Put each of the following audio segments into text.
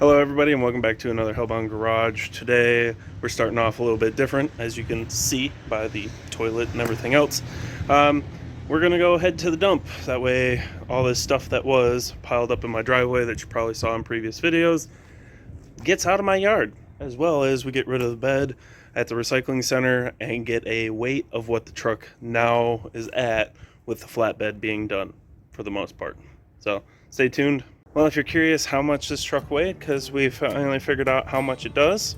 Hello everybody and welcome back to another Hellbound Garage. Today we're starting off a little bit different, as you can see by the toilet and everything else. We're gonna go head to the dump. That way all this stuff that was piled up in my driveway that you probably saw in previous videos gets out of my yard, as well as we get rid of the bed at the recycling center and get a weight of what the truck now is at, with the flatbed being done for the most part. So stay tuned. Well, if you're curious how much this truck weighed, because we've finally figured out how much it does,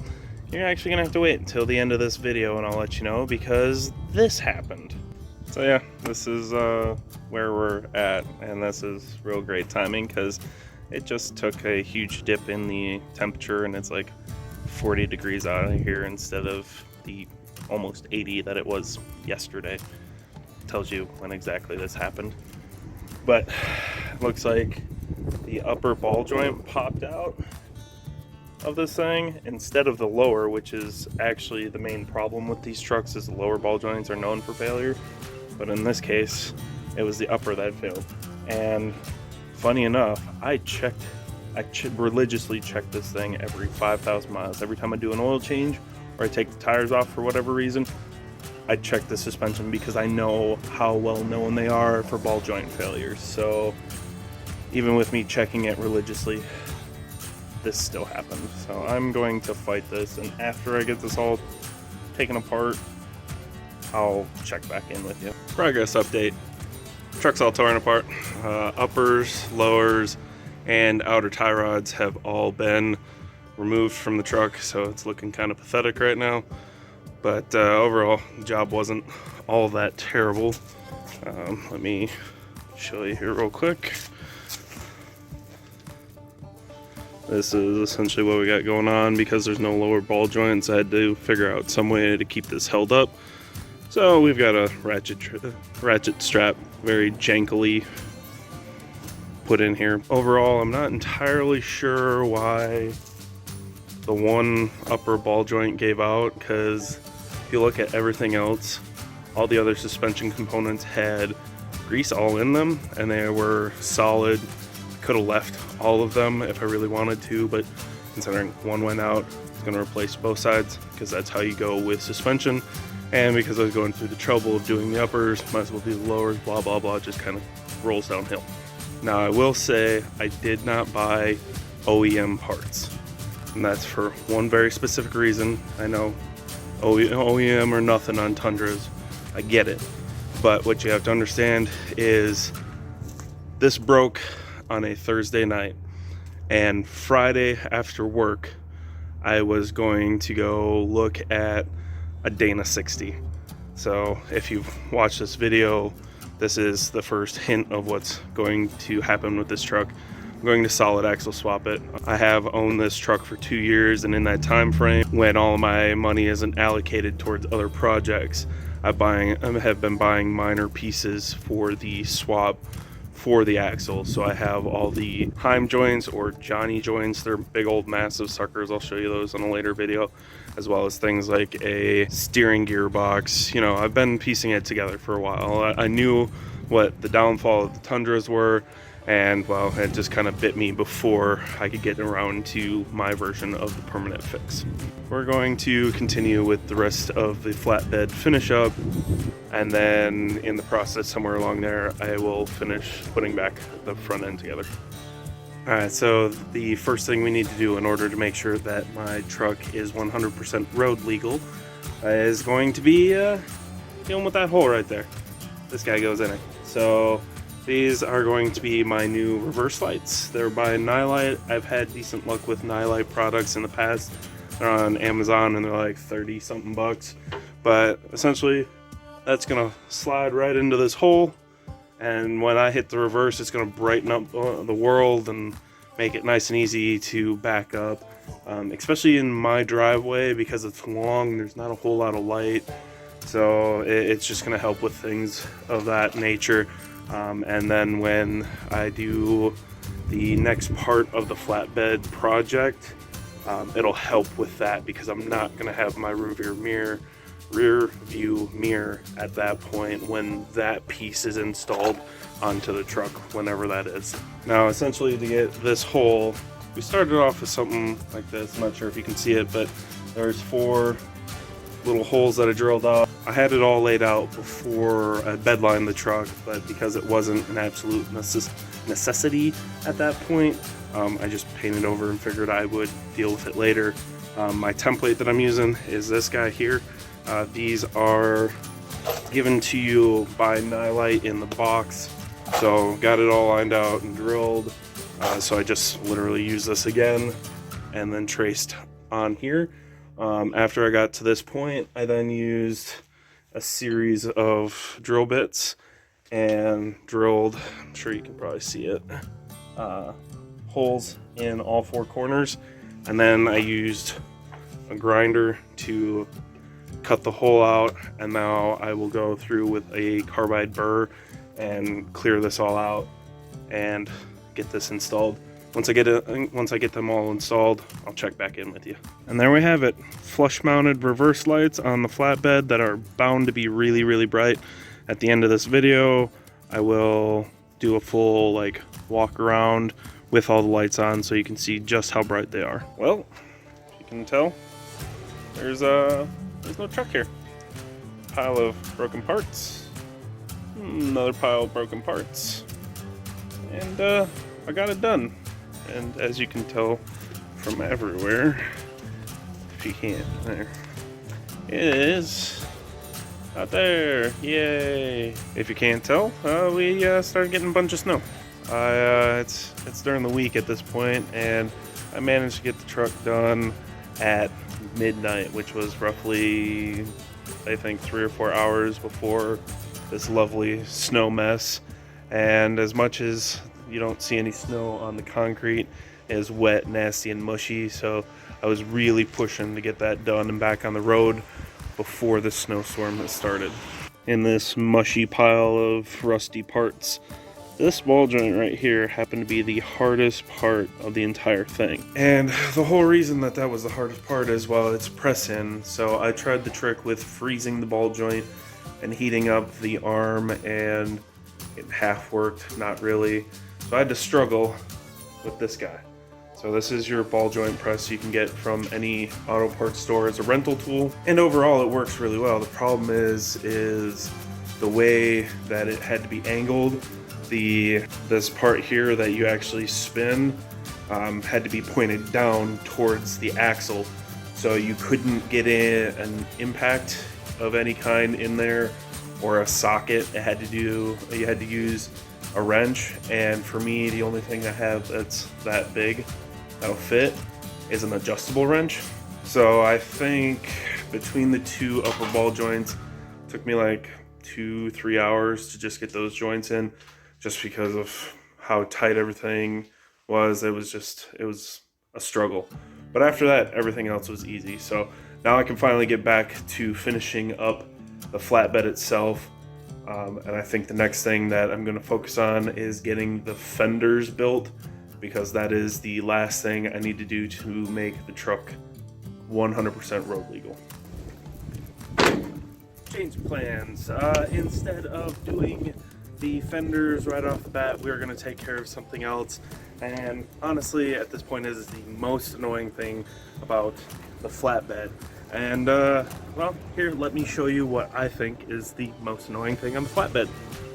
you're actually gonna have to wait until the end of this video and I'll let you know, because this happened. So yeah, this is where we're at, and this is real great timing because it just took a huge dip in the temperature and it's like 40 degrees out of here instead of the almost 80 that it was yesterday. Tells you when exactly this happened. But it looks like the upper ball joint popped out of this thing instead of the lower, which is actually the main problem with these trucks, is the lower ball joints are known for failure. But in this case, it was the upper that failed. And funny enough, I religiously check this thing every 5,000 miles. Every time I do an oil change or I take the tires off for whatever reason, I check the suspension because I know how well known they are for ball joint failures. So even with me checking it religiously, this still happened. So I'm going to fight this, and after I get this all taken apart, I'll check back in with you. Progress update. Truck's all torn apart. Uppers, lowers, and outer tie rods have all been removed from the truck, so it's looking kind of pathetic right now. But overall, the job wasn't all that terrible. Let me show you here real quick. This is essentially what we got going on. Because there's no lower ball joints, I had to figure out some way to keep this held up. So we've got a ratchet strap, very jankily put in here. Overall, I'm not entirely sure why the one upper ball joint gave out, because if you look at everything else, all the other suspension components had grease all in them and they were solid. Could have left all of them if I really wanted to, but considering one went out, it's going to replace both sides because that's how you go with suspension. And because I was going through the trouble of doing the uppers, might as well do the lowers, blah blah blah, just kind of rolls downhill. Now I will say I did not buy OEM parts, and that's for one very specific reason. I know OEM or nothing on Tundras, I get it, but what you have to understand is this broke on a Thursday night, and Friday after work I was going to go look at a Dana 60. So if you've watched this video, this is the first hint of what's going to happen with this truck. I'm going to solid axle swap it. I have owned this truck for 2 years, and in that time frame, when all of my money isn't allocated towards other projects, I have been buying minor pieces for the swap for the axle. So I have all the Heim joints, or Johnny joints. They're big old massive suckers. I'll show you those in a later video, as well as things like a steering gearbox. You know, I've been piecing it together for a while. I knew what the downfall of the Tundras were, and well, it just kind of bit me before I could get around to my version of the permanent fix. We're going to continue with the rest of the flatbed finish up, and then in the process somewhere along there I will finish putting back the front end together. Alright, so the first thing we need to do in order to make sure that my truck is 100% road legal is going to be dealing with that hole right there. This guy goes in it. So these are going to be my new reverse lights. They're by Nylite. I've had decent luck with Nylite products in the past. They're on Amazon and they're like 30 something bucks. But essentially, that's gonna slide right into this hole. And when I hit the reverse, it's gonna brighten up the world and make it nice and easy to back up. Especially in my driveway, because it's long, there's not a whole lot of light. So it's just gonna help with things of that nature. And then when I do the next part of the flatbed project, it'll help with that, because I'm not going to have my rear view mirror at that point when that piece is installed onto the truck, whenever that is. Now essentially, to get this hole we started off with something like this. I'm not sure if you can see it, but there's 4 little holes that I drilled out. I had it all laid out before I bedlined the truck, but because it wasn't an absolute necessity at that point, I just painted over and figured I would deal with it later. My template that I'm using is this guy here. These are given to you by Nylite in the box, so got it all lined out and drilled. So I just literally used this again and then traced on here. After I got to this point, I then used a series of drill bits and drilled, I'm sure you can probably see it, holes in all 4 corners. And then I used a grinder to cut the hole out, and now I will go through with a carbide burr and clear this all out and get this installed. Once I get them all installed, I'll check back in with you. And there we have it, flush mounted reverse lights on the flatbed that are bound to be really, really bright. At the end of this video, I will do a full walk around with all the lights on so you can see just how bright they are. Well, if you can tell, there's no truck here. Pile of broken parts, another pile of broken parts, and I got it done. And as you can tell from everywhere, if you can't, there it is, out there, yay! If you can't tell, we started getting a bunch of snow. It's during the week at this point, and I managed to get the truck done at midnight, which was roughly, I think, 3 or 4 hours before this lovely snow mess. And as much as you don't see any snow on the concrete, it is wet, nasty, and mushy, so I was really pushing to get that done and back on the road before the snowstorm has started. In this mushy pile of rusty parts, this ball joint right here happened to be the hardest part of the entire thing. And the whole reason that was the hardest part is, well, it's press-in, so I tried the trick with freezing the ball joint and heating up the arm, and it half worked, not really. So I had to struggle with this guy. So this is your ball joint press you can get from any auto parts store as a rental tool. And overall it works really well. The problem is the way that it had to be angled. This part here that you actually spin had to be pointed down towards the axle. So you couldn't get an impact of any kind in there or a socket. You had to use a wrench, and for me the only thing I have that's that big that'll fit is an adjustable wrench. So I think between the 2 upper ball joints, it took me like 2-3 hours to just get those joints in, just because of how tight everything was. It was a struggle, but after that everything else was easy. So now I can finally get back to finishing up the flatbed itself. And I think the next thing that I'm going to focus on is getting the fenders built, because that is the last thing I need to do to make the truck 100% road legal. Change of plans. Instead of doing the fenders right off the bat, we're going to take care of something else. And honestly, at this point, is the most annoying thing about the flatbed. And well, here, let me show you what I think is the most annoying thing on the flatbed.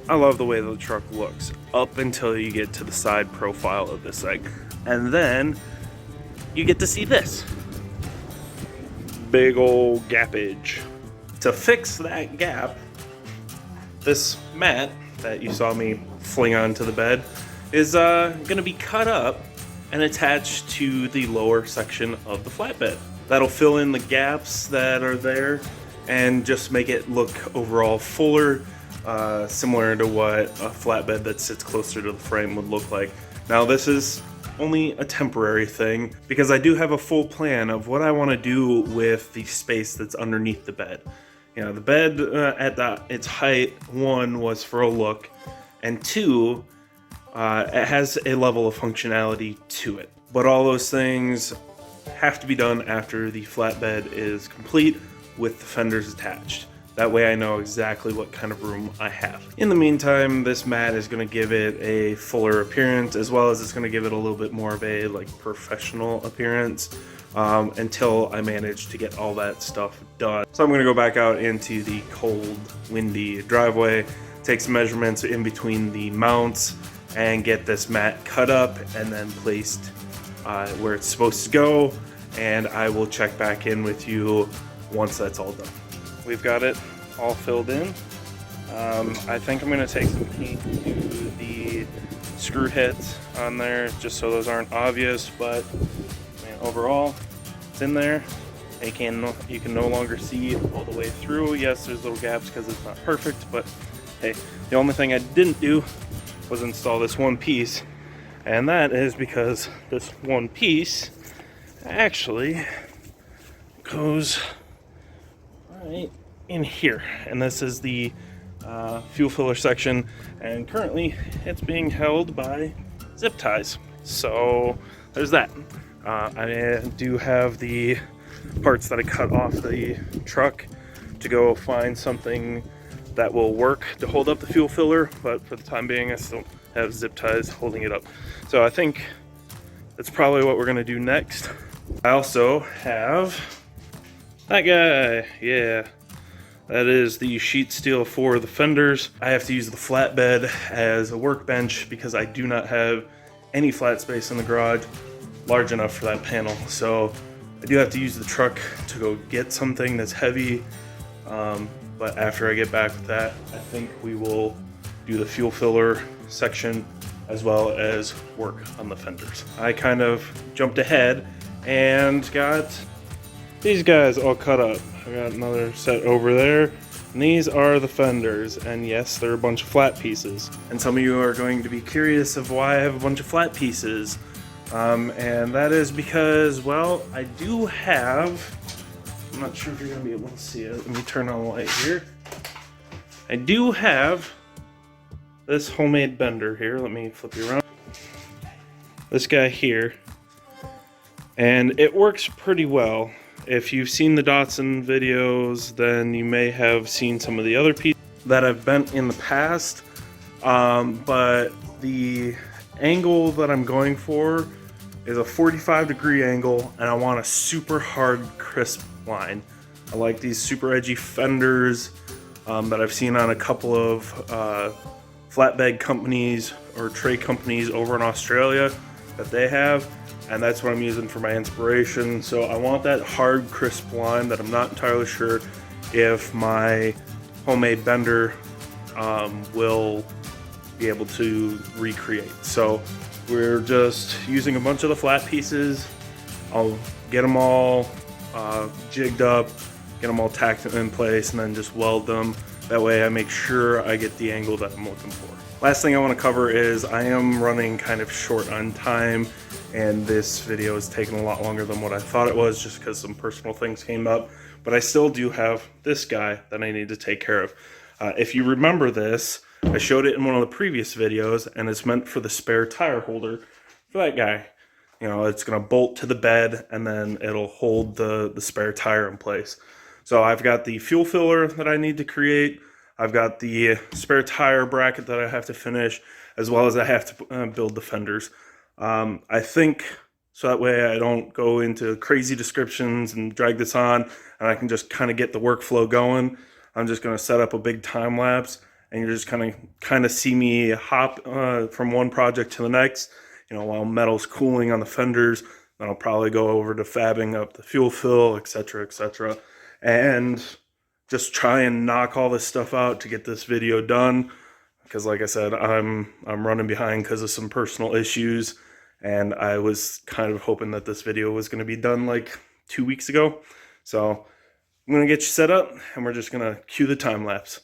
I love the way the truck looks up until you get to the side profile of this thing, and then you get to see this big old gappage. To fix that gap, this mat that you saw me fling onto the bed is going to be cut up and attached to the lower section of the flatbed. That'll fill in the gaps that are there and just make it look overall fuller, similar to what a flatbed that sits closer to the frame would look like. Now this is only a temporary thing, because I do have a full plan of what I want to do with the space that's underneath the bed. You know, the bed at its height, 1, was for a look, and 2, it has a level of functionality to it. But all those things have to be done after the flatbed is complete with the fenders attached. That way I know exactly what kind of room I have. In the meantime, this mat is going to give it a fuller appearance, as well as it's going to give it a little bit more of a like professional appearance until I manage to get all that stuff done. So I'm going to go back out into the cold, windy driveway, take some measurements in between the mounts, and get this mat cut up and then placed where it's supposed to go, and I will check back in with you once that's all done. We've got it all filled in. I think I'm going to take some paint to the screw heads on there just so those aren't obvious, but I mean, overall it's in there. You can no longer see all the way through. Yes, there's little gaps because it's not perfect, but hey, the only thing I didn't do was install this one piece, and that is because this one piece actually goes right in here, and this is the fuel filler section, and currently it's being held by zip ties. So there's that. I do have the parts that I cut off the truck to go find something that will work to hold up the fuel filler, but for the time being I still have zip ties holding it up. So I think that's probably what we're gonna do next. I also have that guy, yeah. That is the sheet steel for the fenders. I have to use the flatbed as a workbench because I do not have any flat space in the garage large enough for that panel. So I do have to use the truck to go get something that's heavy. But after I get back with that, I think we will do the fuel filler section as well as work on the fenders. I kind of jumped ahead and got these guys all cut up. I got another set over there, and these are the fenders, and yes, they're a bunch of flat pieces. And some of you are going to be curious of why I have a bunch of flat pieces, and that is because, well, I do have, I'm not sure if you're going to be able to see it, let me turn on the light here. I do have this homemade bender here, let me flip you around. This guy here, and it works pretty well. If you've seen the Datsun videos, then you may have seen some of the other pieces that I've bent in the past, but the angle that I'm going for is a 45-degree angle, and I want a super hard, crisp line. I like these super edgy fenders that I've seen on a couple of flatbed companies or tray companies over in Australia that they have. And that's what I'm using for my inspiration. So I want that hard, crisp line that I'm not entirely sure if my homemade bender will be able to recreate. So we're just using a bunch of the flat pieces. I'll get them all jigged up, get them all tacked in place, and then just weld them. That way I make sure I get the angle that I'm looking for. Last thing I want to cover is I am running kind of short on time, and this video is taking a lot longer than what I thought it was just because some personal things came up, but I still do have this guy that I need to take care of. If you remember this, I showed it in one of the previous videos, and it's meant for the spare tire holder for that guy. You know, it's going to bolt to the bed, and then it'll hold the spare tire in place. So I've got the fuel filler that I need to create. I've got the spare tire bracket that I have to finish, as well as I have to build the fenders. I think so that way I don't go into crazy descriptions and drag this on, and I can just kind of get the workflow going. I'm just going to set up a big time lapse, and you're just kind of see me hop from one project to the next, you know, while metal's cooling on the fenders. Then I'll probably go over to fabbing up the fuel fill, etc., and just try and knock all this stuff out to get this video done. Because like I said, I'm running behind because of some personal issues, and I was kind of hoping that this video was going to be done like 2 weeks ago. So I'm going to get you set up, and we're just going to cue the time lapse.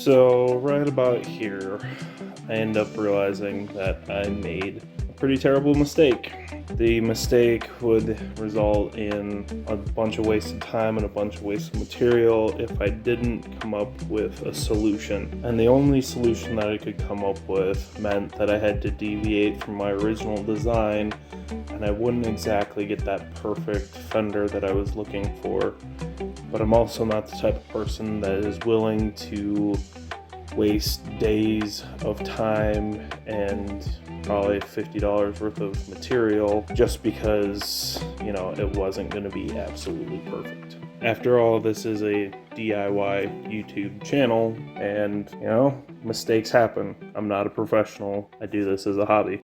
So right about here, I end up realizing that I made a pretty terrible mistake. The mistake would result in a bunch of wasted time and a bunch of wasted material if I didn't come up with a solution. And the only solution that I could come up with meant that I had to deviate from my original design, and I wouldn't exactly get that perfect fender that I was looking for. But I'm also not the type of person that is willing to waste days of time and probably $50 worth of material just because, it wasn't going to be absolutely perfect. After all, this is a DIY YouTube channel, and, mistakes happen. I'm not a professional. I do this as a hobby.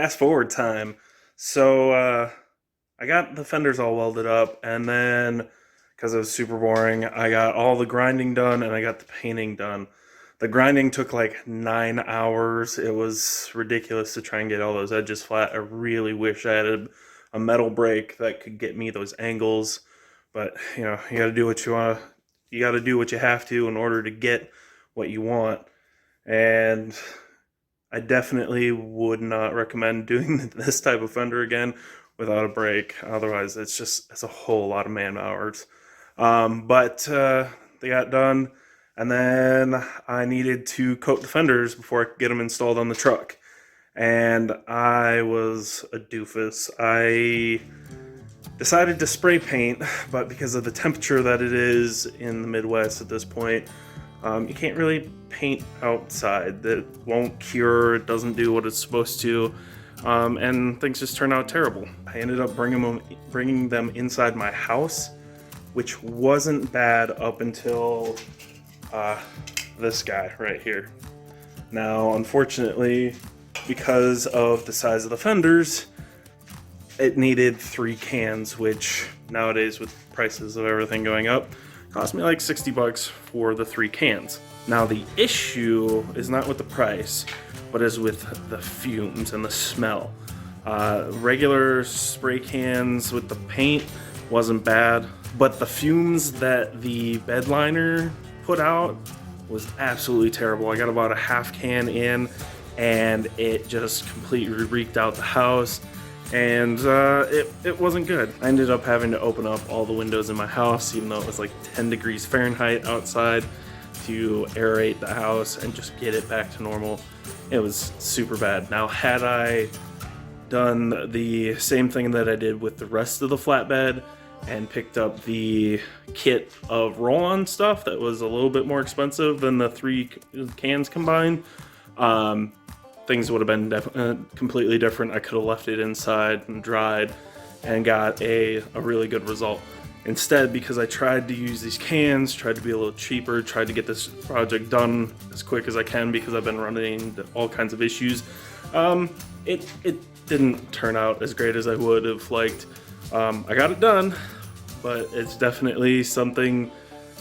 fast forward time. So I got the fenders all welded up, and then because it was super boring, I got all the grinding done and I got the painting done. The grinding took like 9 hours. It was ridiculous to try and get all those edges flat. I really wish I had a metal brake that could get me those angles, but you know, you got to do what you want. You got to do what you have to in order to get what you want. And I definitely would not recommend doing this type of fender again without a brake. Otherwise, it's a whole lot of man hours. But they got done. And then I needed to coat the fenders before I could get them installed on the truck. And I was a doofus. I decided to spray paint, but because of the temperature that it is in the Midwest at this point, you can't really paint outside. That won't cure, it doesn't do what it's supposed to, and things just turn out terrible. I ended up bringing them inside my house, which wasn't bad up until this guy right here. Now, unfortunately, because of the size of the fenders, it needed 3 cans, which nowadays with prices of everything going up, cost me like $60 for the 3 cans. Now the issue is not with the price, but is with the fumes and the smell. Regular spray cans with the paint wasn't bad, but the fumes that the bed liner put out was absolutely terrible. I got about a half can in and it just completely reeked out the house, and it wasn't good. I ended up having to open up all the windows in my house, even though it was like 10 degrees Fahrenheit outside, to aerate the house and just get it back to normal. It was super bad. Now, had I done the same thing that I did with the rest of the flatbed and picked up the kit of roll-on stuff that was a little bit more expensive than the 3 cans combined, things would have been completely different. I could have left it inside and dried and got a really good result. Instead, because I tried to use these cans, tried to be a little cheaper, tried to get this project done as quick as I can because I've been running into all kinds of issues, it didn't turn out as great as I would have liked. I got it done, but it's definitely something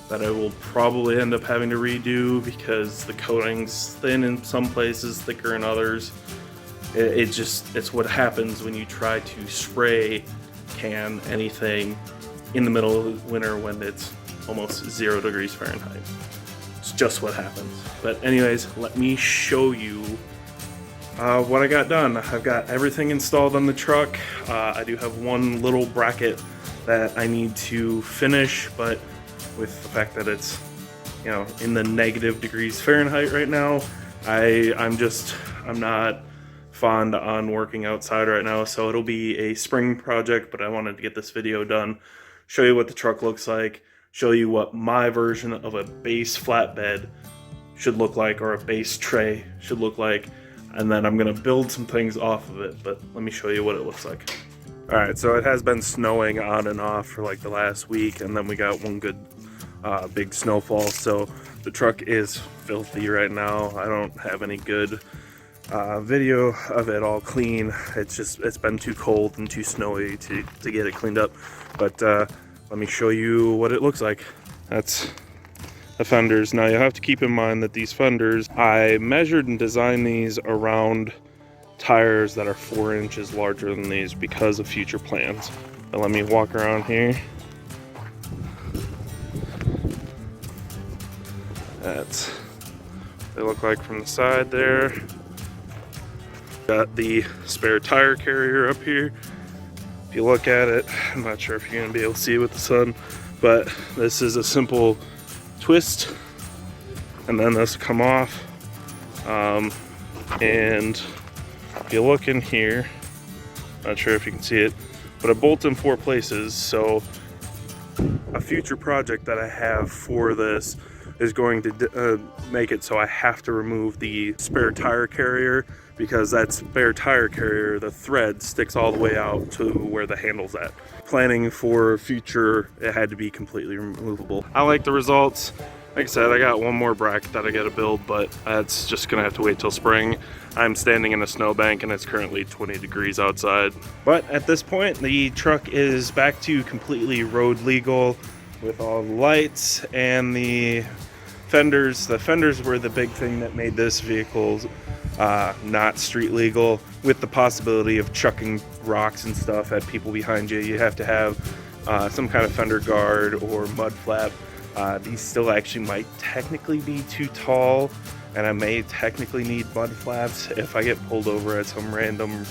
that I will probably end up having to redo because the coating's thin in some places, thicker in others. It's what happens when you try to spray can anything in the middle of winter when it's almost 0 degrees Fahrenheit. It's just what happens. But anyways, let me show you what I got done. I've got everything installed on the truck. I do have one little bracket that I need to finish, but with the fact that it's, you know, in the negative degrees Fahrenheit right now, I'm not fond on working outside right now, so it'll be a spring project. But I wanted to get this video done, show you what the truck looks like, show you what my version of a base flatbed should look like, or a base tray should look like, and then I'm gonna build some things off of it. But let me show you what it looks like. All right, so it has been snowing on and off for like the last week, and then we got one good big snowfall, so the truck is filthy right now. I don't have any good video of it all clean. It's been too cold and too snowy to get it cleaned up. But let me show you what it looks like. That's the fenders. Now you have to keep in mind that these fenders, I measured and designed these around tires that are 4 inches larger than these because of future plans. But let me walk around here. That's what they look like from the side there. Got the spare tire carrier up here. If you look at it, I'm not sure if you're gonna be able to see it with the sun, but this is a simple twist, and then this will come off. And if you look in here, not sure if you can see it, but it bolts in 4 places. So a future project that I have for this is going to make it so I have to remove the spare tire carrier, because that spare tire carrier, the thread sticks all the way out to where the handle's at. Planning for future, it had to be completely removable. I like the results. Like I said, I got one more bracket that I gotta build, but that's just gonna have to wait till spring. I'm standing in a snowbank and it's currently 20 degrees outside. But at this point, the truck is back to completely road legal with all the lights and the fenders. The fenders were the big thing that made this vehicle not street legal, with the possibility of chucking rocks and stuff at people behind you. You have to have some kind of fender guard or mud flap. These still actually might technically be too tall, and I may technically need mud flaps if I get pulled over at some random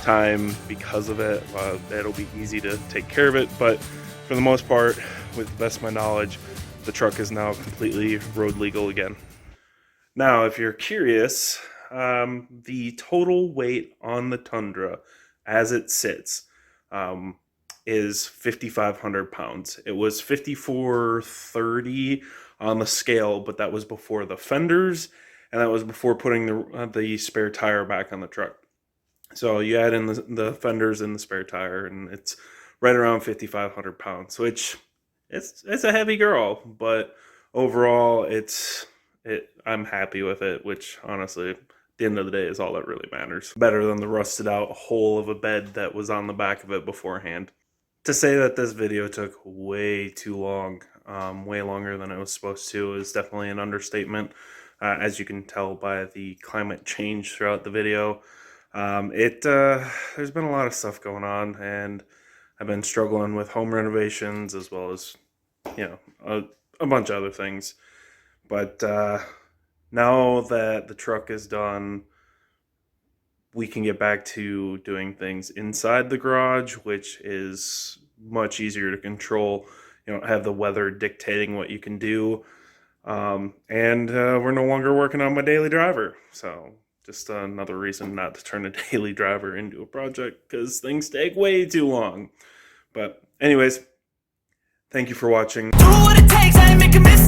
time because of it. It'll be easy to take care of it, but for the most part, with the best of my knowledge, the truck is now completely road legal again. Now, if you're curious, the total weight on the Tundra as it sits is 5,500 pounds. It was 5,430 on the scale, but that was before the fenders, and that was before putting the spare tire back on the truck. So you add in the fenders and the spare tire, and it's right around 5,500 pounds, which it's a heavy girl, but overall I'm happy with it, which honestly, at the end of the day, is all that really matters. Better than the rusted out hole of a bed that was on the back of it beforehand. To say that this video took way too long, way longer than it was supposed to, is definitely an understatement. As you can tell by the climate change throughout the video, there's been a lot of stuff going on, and I've been struggling with home renovations as well as, you know, a bunch of other things. But now that the truck is done, we can get back to doing things inside the garage, which is much easier to control. You don't have the weather dictating what you can do. And we're no longer working on my daily driver. So just another reason not to turn a daily driver into a project, because things take way too long. But anyways, thank you for watching. Do what it takes, I ain't making mistakes.